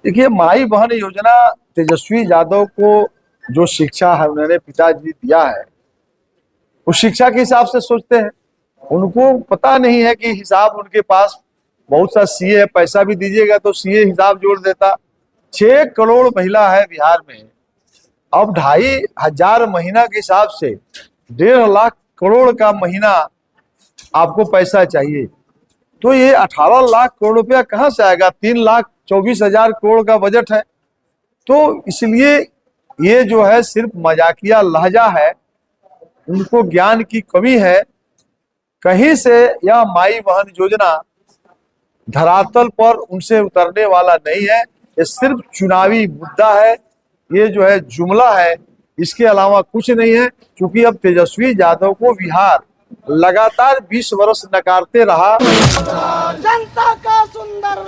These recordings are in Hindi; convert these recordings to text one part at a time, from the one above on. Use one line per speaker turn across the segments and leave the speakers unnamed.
देखिए, माई बहन योजना तेजस्वी यादव को जो शिक्षा है उन्होंने पिताजी दिया है, उस शिक्षा के हिसाब से सोचते हैं। उनको पता नहीं है कि हिसाब उनके पास बहुत सा सीए है, पैसा भी दीजिएगा तो सीए हिसाब जोड़ देता। 6 करोड़ महिला है बिहार में, अब 2,500 महीना के हिसाब से 1.5 लाख करोड़ का महीना आपको पैसा चाहिए, तो ये 18 लाख करोड़ रुपया कहाँ से आएगा? 3,24,000 करोड़ का बजट है। तो इसलिए ये जो है सिर्फ मजाकिया लहजा है, उनको ज्ञान की कमी है। कहीं से यह माई बहन योजना धरातल पर उनसे उतरने वाला नहीं है। ये सिर्फ चुनावी मुद्दा है, ये जो है जुमला है, इसके अलावा कुछ नहीं है। क्योंकि अब तेजस्वी यादव को बिहार लगातार 20 वर्ष नकारते रहा।
जनता का सुंदर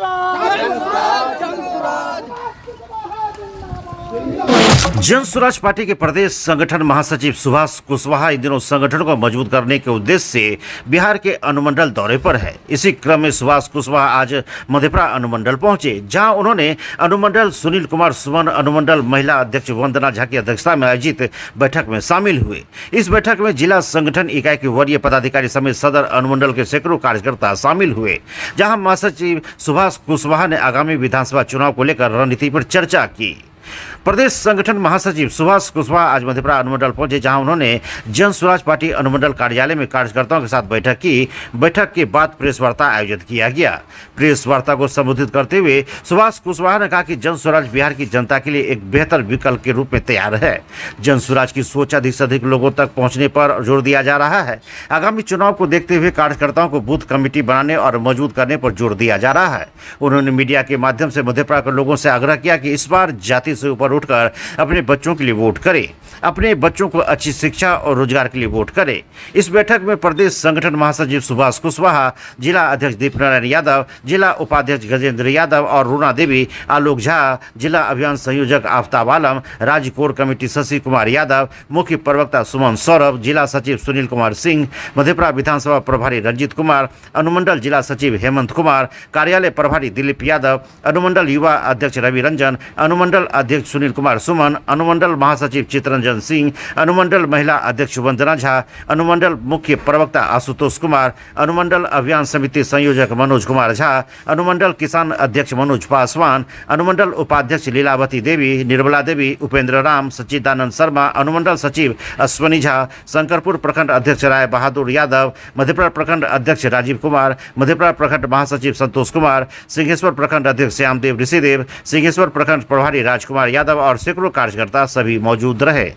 जन स्वराज पार्टी के प्रदेश संगठन महासचिव सुभाष कुशवाहा इन दिनों संगठन को मजबूत करने के उद्देश्य से बिहार के अनुमंडल दौरे पर है। इसी क्रम में सुभाष कुशवाहा आज मधेपुरा अनुमंडल पहुंचे, जहां उन्होंने अनुमंडल सुनील कुमार सुमन, अनुमंडल महिला अध्यक्ष वंदना झा की अध्यक्षता में आयोजित बैठक में शामिल हुए। इस बैठक में जिला संगठन इकाई के वरीय पदाधिकारी समेत सदर अनुमंडल के सैकड़ों कार्यकर्ता शामिल हुए, जहाँ महासचिव सुभाष कुशवाहा ने आगामी विधानसभा चुनाव को लेकर रणनीति पर चर्चा की। प्रदेश संगठन महासचिव सुभाष कुशवाहा आज मधेपुरा अनुमंडल पहुंचे, जहां उन्होंने जन स्वराज पार्टी अनुमंडल कार्यालय में कार्यकर्ताओं के साथ बैठक की। बैठक के बाद प्रेस वार्ता आयोजित किया गया। प्रेस वार्ता को संबोधित करते हुए सुभाष कुशवाहा ने कहा कि जन स्वराज बिहार की जनता के लिए एक बेहतर विकल्प के रूप में तैयार है। जन स्वराज की सोच अधिक से अधिक लोगों तक पहुंचने पर जोर दिया जा रहा है। आगामी चुनाव को देखते हुए कार्यकर्ताओं को बूथ कमेटी बनाने और मजबूत करने पर जोर दिया जा रहा है। उन्होंने मीडिया के माध्यम से मधेपुरा के लोगों से आग्रह किया कि इस बार जाति से ऊपर उठकर अपने बच्चों के लिए वोट करें, अपने बच्चों को अच्छी शिक्षा और रोजगार के लिए वोट करें। इस बैठक में प्रदेश संगठन महासचिव सुभाष कुशवाहा, जिला अध्यक्ष दीपनारायण यादव, जिला उपाध्यक्ष गजेंद्र यादव और रूना देवी, आलोक झा, जिला अभियान संयोजक आफ्ताब आलम, राज्य कोर कमेटी शशि कुमार यादव, मुख्य प्रवक्ता सुमन सौरभ, जिला सचिव सुनील कुमार सिंह, मधेपुरा विधानसभा प्रभारी रंजीत कुमार, अनुमंडल जिला सचिव हेमंत कुमार, कार्यालय प्रभारी दिलीप यादव, अनुमंडल युवा अध्यक्ष रवि रंजन, अनुमंडल अध्यक्ष सुनील कुमार सुमन, अनुमंडल महासचिव चितरंजन सिंह, अनुमंडल महिला अध्यक्ष वंदना झा, अनुमंडल मुख्य प्रवक्ता आशुतोष कुमार, अनुमंडल अभियान समिति संयोजक मनोज कुमार झा, अनुमंडल किसान अध्यक्ष मनोज पासवान, अनुमंडल उपाध्यक्ष लीलावती देवी, निर्मला देवी, उपेंद्र राम, सच्चिदानंद शर्मा, अनुमंडल सचिव अश्वनी झा, शंकरपुर प्रखंड अध्यक्ष राय बहादुर यादव, मधेपुरा प्रखंड अध्यक्ष राजीव कुमार, मधेपुरा प्रखंड महासचिव संतोष कुमार, सिंहेश्वर प्रखंड अध्यक्ष श्यामदेव ऋषिदेव, सिंहेश्वर प्रखंड प्रभारी राजकुमार यादव और सैकड़ों कार्यकर्ता सभी मौजूद रहे।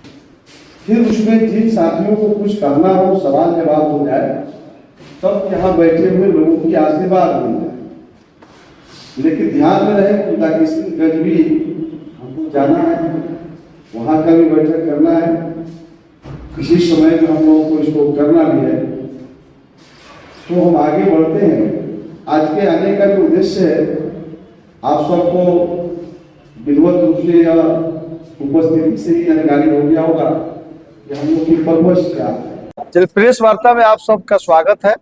फिर उसमें जिन साथियों को कुछ करना हो, सवाल जवाब हो जाए, तब यहाँ बैठे हुए लोगों की आशीर्वाद मिल जाए। लेकिन ध्यान में रहे कि किशनगंज भी हमको जाना है, वहाँ का भी बैठक करना है। किसी समय में हम लोगों को इसको करना भी है, तो हम आगे बढ़ते हैं। आज के आने का जो उद्देश्य है, आप सबको विधिवत रूप से या उपस्थिति से ही जानकारी हो गया होगा कि हम लोग की पर्पस क्या है।
चलिए, प्रेस वार्ता में आप सबका स्वागत है।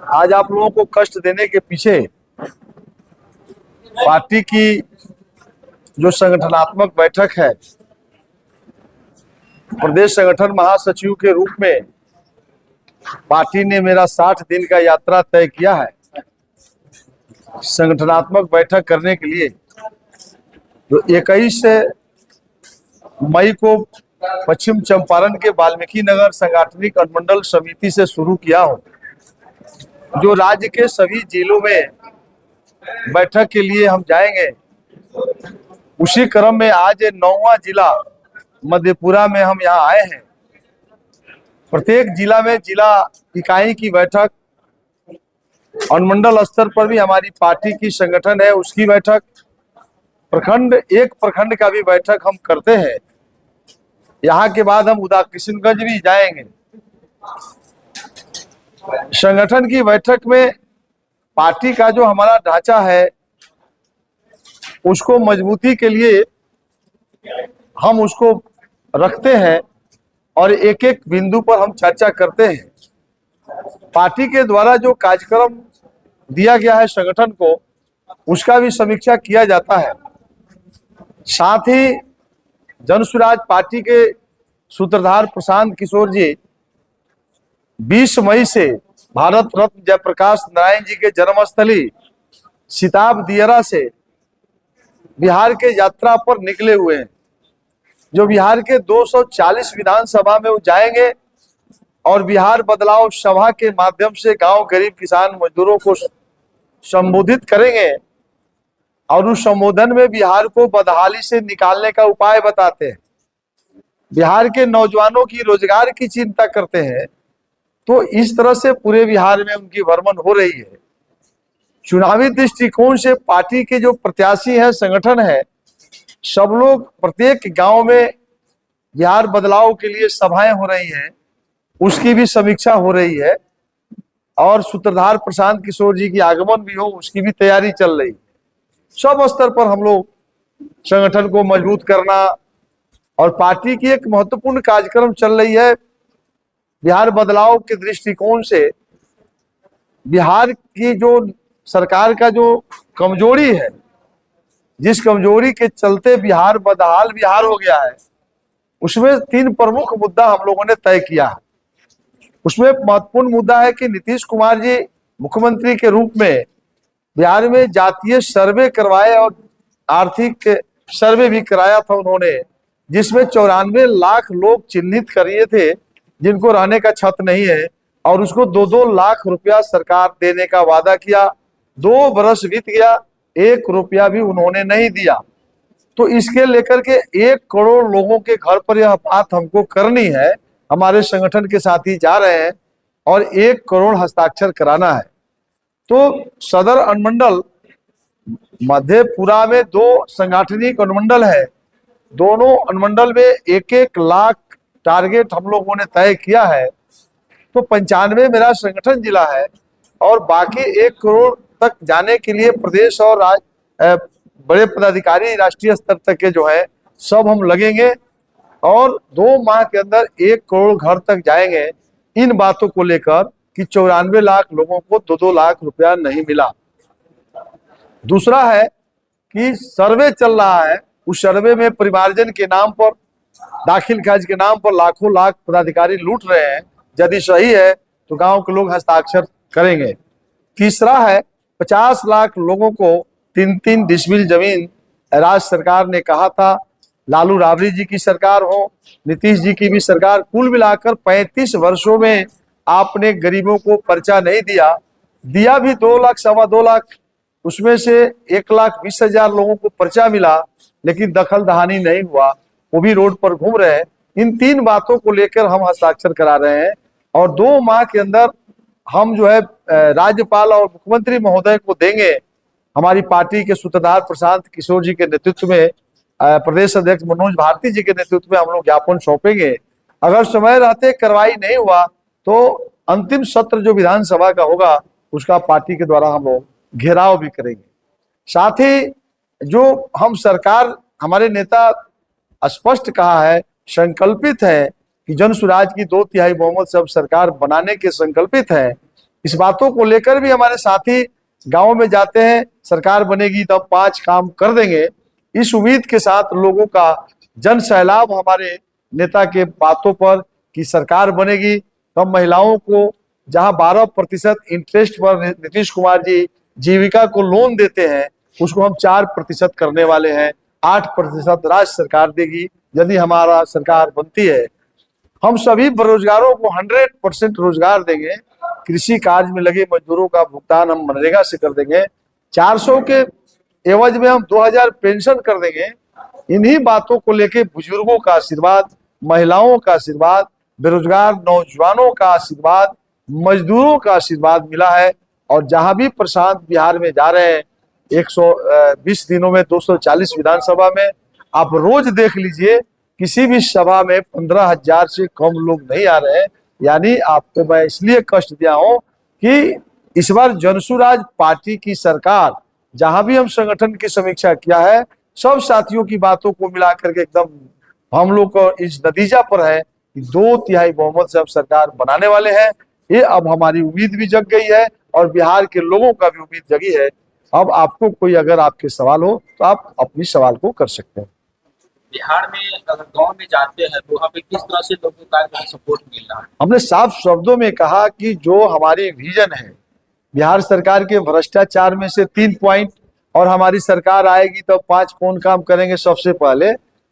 आज आप लोगों को कष्ट देने के पीछे पार्टी की जो संगठनात्मक बैठक है, प्रदेश संगठन महासचिव के रूप में पार्टी ने मेरा 60 दिन का यात्रा तय किया है। संगठनात्मक बैठक करने के लिए जो 21 मई को पश्चिम चंपारण के वाल्मीकि नगर सांगठनिक अनुमंडल समिति से शुरू किया हो, जो राज्य के सभी जिलों में बैठक के लिए हम जाएंगे। उसी क्रम में आज 9वां जिला मधेपुरा में हम यहाँ आए हैं। प्रत्येक जिला में जिला इकाई की बैठक, अनुमंडल स्तर पर भी हमारी पार्टी की संगठन है उसकी बैठक, प्रखंड एक प्रखंड का भी बैठक हम करते हैं। यहाँ के बाद हम उदा किशनगंज भी जाएंगे। संगठन की बैठक में पार्टी का जो हमारा ढांचा है उसको मजबूती के लिए हम उसको रखते हैं और एक एक बिंदु पर हम चर्चा करते हैं। पार्टी के द्वारा जो कार्यक्रम दिया गया है संगठन को, उसका भी समीक्षा किया जाता है। साथ ही जन स्वराज पार्टी के सूत्रधार प्रशांत किशोर जी 20 मई से भारत रत्न जयप्रकाश नारायण जी के जन्मस्थली सिताब दियरा से बिहार के यात्रा पर निकले हुए हैं। जो बिहार के 240 विधानसभा में वो जाएंगे और बिहार बदलाव सभा के माध्यम से गांव गरीब किसान मजदूरों को संबोधित करेंगे और उस संबोधन में बिहार को बदहाली से निकालने का उपाय बताते हैं। बिहार के नौजवानों की रोजगार की चिंता करते हैं। तो इस तरह से पूरे बिहार में उनकी भ्रमण हो रही है। चुनावी दृष्टिकोण से पार्टी के जो प्रत्याशी है, संगठन है, सब लोग प्रत्येक गांव में बिहार बदलाव के लिए सभाएं हो रही हैं, उसकी भी समीक्षा हो रही है और सूत्रधार प्रशांत किशोर जी की आगमन भी हो उसकी भी तैयारी चल रही है। सब स्तर पर हम लोग संगठन को मजबूत करना और पार्टी की एक महत्वपूर्ण कार्यक्रम चल रही है। बिहार बदलाव के दृष्टिकोण से बिहार की जो सरकार का जो कमजोरी है, जिस कमजोरी के चलते बिहार बदहाल बिहार हो गया है, उसमें 3 प्रमुख मुद्दा हम लोगों ने तय किया है। उसमें महत्वपूर्ण मुद्दा है कि नीतीश कुमार जी मुख्यमंत्री के रूप में बिहार में जातीय सर्वे करवाए और आर्थिक सर्वे भी कराया था उन्होंने, जिसमें 94 लाख लोग चिन्हित करिए थे जिनको रहने का छत नहीं है और उसको 2-2 लाख रुपया सरकार देने का वादा किया। 2 बरस बीत गया, 1 रुपया भी उन्होंने नहीं दिया। तो इसके लेकर के 1 करोड़ लोगों के घर पर यह बात हमको करनी है। हमारे संगठन के साथी जा रहे हैं और 1 करोड़ हस्ताक्षर कराना है। तो सदर अनुमंडल मधेपुरा में 2 सांगठनिक अनुमंडल है, दोनों अनुमंडल में 1-1 लाख टारगेट हम लोगों ने तय किया है। तो 95 मेरा संगठन जिला है और बाकी 1 करोड़ तक जाने के लिए प्रदेश और बड़े पदाधिकारी राष्ट्रीय स्तर तक के जो है सब हम लगेंगे और 2 माह के अंदर 1 करोड़ घर तक जाएंगे। इन बातों को लेकर कि 94 लाख लोगों को 2-2 लाख रुपया नहीं मिला। दूसरा है कि सर्वे चल रहा है, उस सर्वे में परिवारजन के नाम पर, दाखिल खारिज के नाम पर लाखों लाख पदाधिकारी लूट रहे हैं। यदि सही है तो गांव के लोग हस्ताक्षर करेंगे। तीसरा है 50 लाख लोगों को 3-3 डिसमिल जमीन राज्य सरकार ने कहा था, लालू राबड़ी जी की सरकार हो, नीतीश जी की भी सरकार, कुल मिलाकर 35 वर्षों में आपने गरीबों को पर्चा नहीं दिया। दिया भी 2 लाख, 2.25 लाख, उसमें से 1,20,000 लोगों को पर्चा मिला, लेकिन दखल दहानी नहीं हुआ, वो भी रोड पर घूम रहे हैं। इन 3 बातों को लेकर हम हस्ताक्षर करा रहे हैं और 2 माह के अंदर हम जो है राज्यपाल और मुख्यमंत्री महोदय को देंगे। हमारी पार्टी के सूत्रधार प्रशांत किशोर जी के नेतृत्व में, प्रदेश अध्यक्ष मनोज भारती जी के नेतृत्व में हम लोग ज्ञापन सौंपेंगे। अगर समय रहते कार्रवाई नहीं हुआ तो अंतिम सत्र जो विधानसभा का होगा उसका पार्टी के द्वारा हम लोग घेराव भी करेंगे। साथ ही जो हम सरकार, हमारे नेता स्पष्ट कहा है, संकल्पित है कि जन स्वराज की 2/3 बहुमत से अब सरकार बनाने के संकल्पित है। इस बातों को लेकर भी हमारे साथी गांव में जाते हैं, सरकार बनेगी तब 5 काम कर देंगे। इस उम्मीद के साथ लोगों का जन सैलाब हमारे नेता के बातों पर कि सरकार बनेगी तब महिलाओं को जहां 12% इंटरेस्ट पर नीतीश कुमार जी जीविका को लोन देते हैं, उसको हम 4% करने वाले हैं। 8% राज्य सरकार देगी यदि हमारा सरकार बनती है। हम सभी बेरोजगारों को 100% रोजगार देंगे। कृषि कार्य में लगे मजदूरों का भुगतान हम मनरेगा से कर देंगे। 400 के एवज में हम 2000 पेंशन कर देंगे। इन्हीं बातों को लेके बुजुर्गों का आशीर्वाद, महिलाओं का आशीर्वाद, बेरोजगार नौजवानों का आशीर्वाद, मजदूरों का आशीर्वाद मिला है। और जहां भी प्रशांत बिहार में जा रहे हैं, 120 दिनों में 240 विधानसभा में, आप रोज देख लीजिए किसी भी सभा में 15,000 से कम लोग नहीं आ रहे हैं। यानी आपको मैं इसलिए कष्ट दिया हूं कि इस बार जन स्वराज पार्टी की सरकार, जहां भी हम संगठन की समीक्षा किया है, सब साथियों की बातों को मिलाकर के एकदम हम लोग को इस नतीजा पर है कि 2/3 बहुमत से अब सरकार बनाने वाले हैं। ये अब हमारी उम्मीद भी जग गई है और बिहार के लोगों का भी उम्मीद जगी है। अब आपको कोई अगर आपके सवाल हो तो आप अपनी सवाल को कर सकते हैं।
बिहार में अगर गांव में जाते हैं तो वहाँ पे किस तरह से लोगों का जो है सपोर्ट मिल रहा है?
हमने साफ शब्दों में कहा कि जो हमारी विजन है बिहार सरकार के भ्रष्टाचार में से 3 पॉइंट, और हमारी सरकार आएगी तो 5 कौन काम करेंगे सबसे पहले।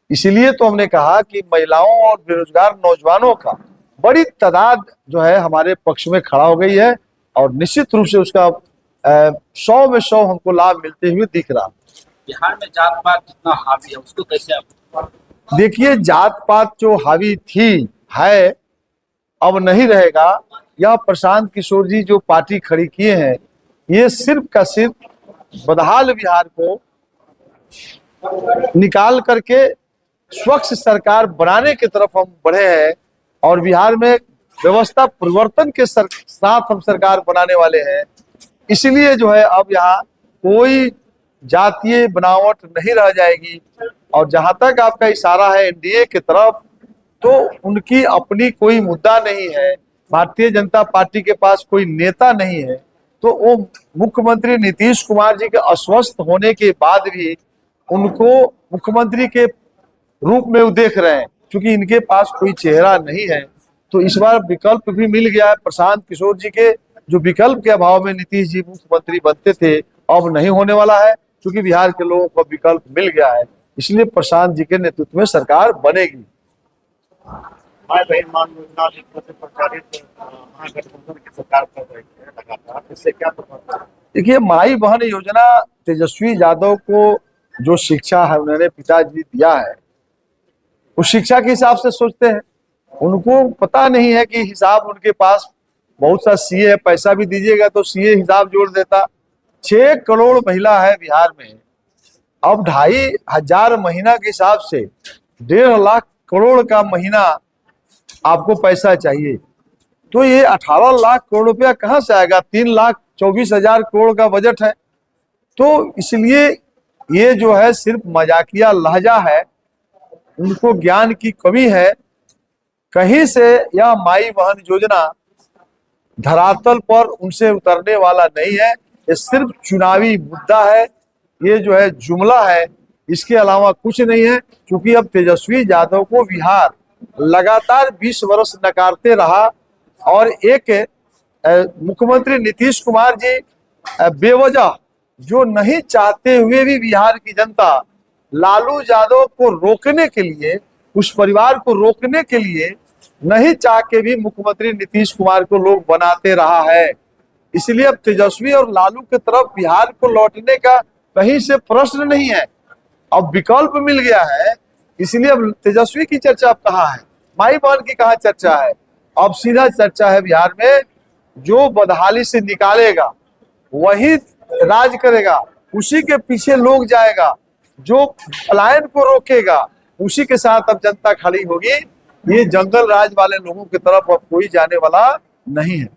इसलिए तो हमने कहा कि महिलाओं और बेरोजगार नौजवानों का बड़ी तादाद जो है हमारे पक्ष में खड़ा हो गई है, और निश्चित रूप से उसका 100 में 100 हमको लाभ मिलते हुए दिख रहा।
बिहार में जात पात कितना हावी है उसको कैसे आप?
देखिए, जात पात जो हावी थी है अब नहीं रहेगा। यह प्रशांत किशोर जी जो पार्टी खड़ी किए हैं ये सिर्फ का सिर्फ बदहाल बिहार को निकाल करके स्वच्छ सरकार बनाने की तरफ हम बढ़े हैं, और बिहार में व्यवस्था परिवर्तन के साथ हम सरकार बनाने वाले हैं। इसलिए जो है अब यहाँ कोई जातीय बनावट नहीं रह जाएगी। और जहां तक आपका इशारा है एनडीए की तरफ, तो उनकी अपनी कोई मुद्दा नहीं है। भारतीय जनता पार्टी के पास कोई नेता नहीं है, तो वो मुख्यमंत्री नीतीश कुमार जी के अस्वस्थ होने के बाद भी उनको मुख्यमंत्री के रूप में वो देख रहे हैं, क्योंकि इनके पास कोई चेहरा नहीं है। तो इस बार विकल्प भी मिल गया है प्रशांत किशोर जी के, जो विकल्प के अभाव में नीतीश जी मुख्यमंत्री बनते थे अब नहीं होने वाला है, क्योंकि बिहार के लोगों को विकल्प मिल गया है। इसलिए प्रशांत जी के नेतृत्व में सरकार बनेगी।
माय बहन मान योजना से प्रचारित महागठबंधन की सरकार कर रही है लगातार, इससे क्या प्रभाव?
देखिए, माई बहन योजना तेजस्वी यादव को जो शिक्षा है उन्होंने पिताजी दिया है, उस शिक्षा के हिसाब से सोचते हैं। उनको पता नहीं है कि हिसाब उनके पास बहुत सा सीए है, पैसा भी दीजिएगा तो सीए हिसाब जोड़ देता। 6 करोड़ महिला है बिहार में, अब 2,500 महीना के हिसाब से 1.5 लाख करोड़ का महीना आपको पैसा चाहिए, तो ये 18 लाख करोड़ रुपया कहाँ से आएगा? 3,24,000 करोड़ का बजट है। तो इसलिए ये जो है सिर्फ मजाकिया लहजा है, उनको ज्ञान की कमी है। कहीं से यह माई बहन योजना धरातल पर उनसे उतरने वाला नहीं है। ये सिर्फ चुनावी मुद्दा है, ये जो है जुमला है, इसके अलावा कुछ नहीं है। क्योंकि अब तेजस्वी यादव को बिहार लगातार 20 वर्ष नकारते रहा, और एक मुख्यमंत्री नीतीश कुमार जी बेवजह जो नहीं चाहते हुए भी बिहार की जनता लालू यादव को रोकने के लिए, उस परिवार को रोकने के लिए नहीं चाह के भी मुख्यमंत्री नीतीश कुमार को लोग बनाते रहा है। इसलिए अब तेजस्वी और लालू की तरफ बिहार को लौटने का कहीं से प्रश्न नहीं है। अब विकल्प मिल गया है, इसलिए अब तेजस्वी की चर्चा अब कहाँ है, माई बहन की कहाँ चर्चा है। अब सीधा चर्चा है बिहार में, जो बदहाली से निकालेगा वही राज करेगा, उसी के पीछे लोग जाएगा, जो पलायन को रोकेगा उसी के साथ अब जनता खड़ी होगी। ये जंगल राज वाले लोगों की तरफ अब कोई जाने वाला नहीं है।